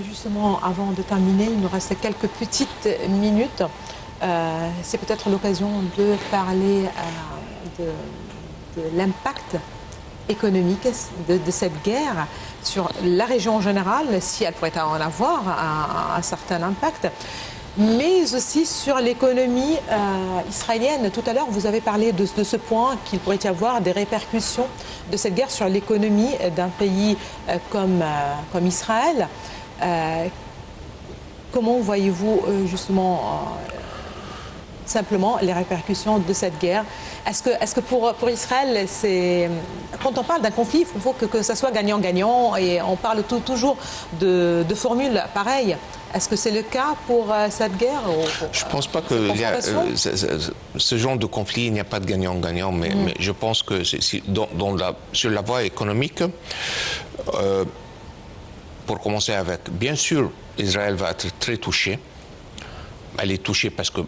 Justement, avant de terminer, il nous reste quelques petites minutes. C'est peut-être l'occasion de parler de l'impact économique de cette guerre sur la région en général, si elle pourrait en avoir un certain impact, mais aussi sur l'économie israélienne. Tout à l'heure, vous avez parlé de ce point, qu'il pourrait y avoir des répercussions de cette guerre sur l'économie d'un pays comme Israël. Comment voyez-vous justement simplement les répercussions de cette guerre? Est-ce que pour Israël, quand on parle d'un conflit, il faut que ça soit gagnant-gagnant, et on parle toujours de formules pareilles. Est-ce que c'est le cas pour cette guerre? Je ne pense pas que ce genre de conflit, il n'y a pas de gagnant-gagnant, mais je pense que sur la voie économique, pour commencer avec, bien sûr, Israël va être très touché. Elle est touchée parce que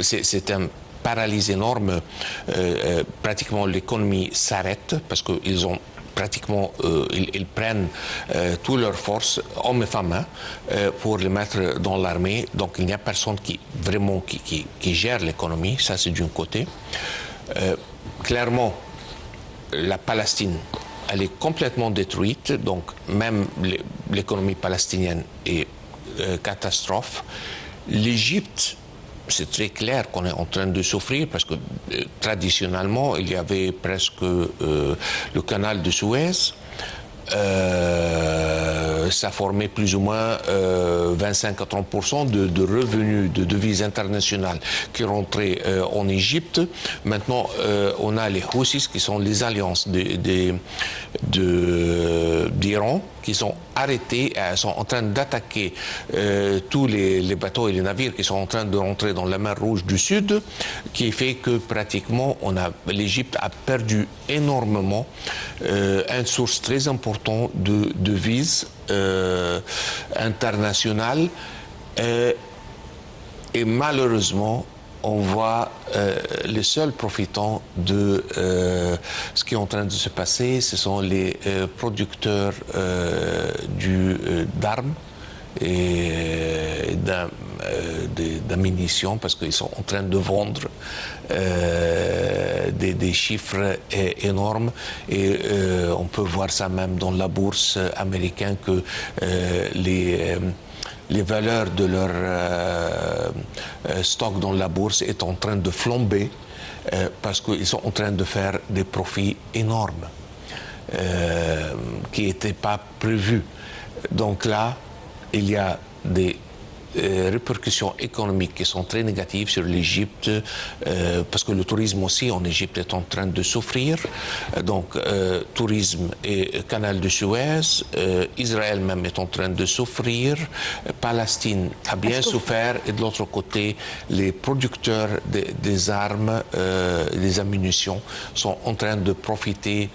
c'est un paralyse énorme. Pratiquement l'économie s'arrête parce qu'ils ont pratiquement, ils prennent toutes leurs forces, hommes et femmes, pour les mettre dans l'armée. Donc il n'y a personne qui gère l'économie. Ça, c'est d'un côté. Clairement, la Palestine, elle est complètement détruite. Donc même l'économie palestinienne est catastrophe. L'Égypte, c'est très clair qu'on est en train de souffrir parce que traditionnellement, il y avait presque le canal de Suez. Ça formait plus ou moins 25 à 30% de revenus de devises internationales qui rentraient en Égypte. Maintenant, on a les Houthis qui sont les alliances d'Iran qui sont arrêtés, sont en train d'attaquer tous les bateaux et les navires qui sont en train de rentrer dans la mer Rouge du Sud, qui fait que pratiquement l'Égypte a perdu énormément une source très importante de devises internationales, et malheureusement on voit les seuls profitants de ce qui est en train de se passer, ce sont les producteurs d'armes et d'ammunition, parce qu'ils sont en train de vendre des chiffres énormes, et on peut voir ça même dans la bourse américaine, que les valeurs de leur stock dans la bourse est en train de flamber parce qu'ils sont en train de faire des profits énormes qui n'étaient pas prévus. Donc là, il y a des répercussions économiques qui sont très négatives sur l'Égypte, parce que le tourisme aussi en Égypte est en train de souffrir. Donc, tourisme et canal de Suez, Israël même est en train de souffrir, Palestine a bien souffert, et de l'autre côté, les producteurs des armes, des ammunitions sont en train de profiter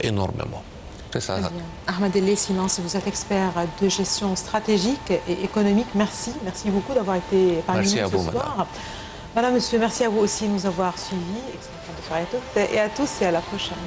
énormement. C'est ça. Ahmed El-Silence, vous êtes expert de gestion stratégique et économique. Merci beaucoup d'avoir été parmi nous ce soir. Madame, monsieur, merci à vous aussi de nous avoir suivis. Excellente fin de soirée à toutes et à tous, et à la prochaine.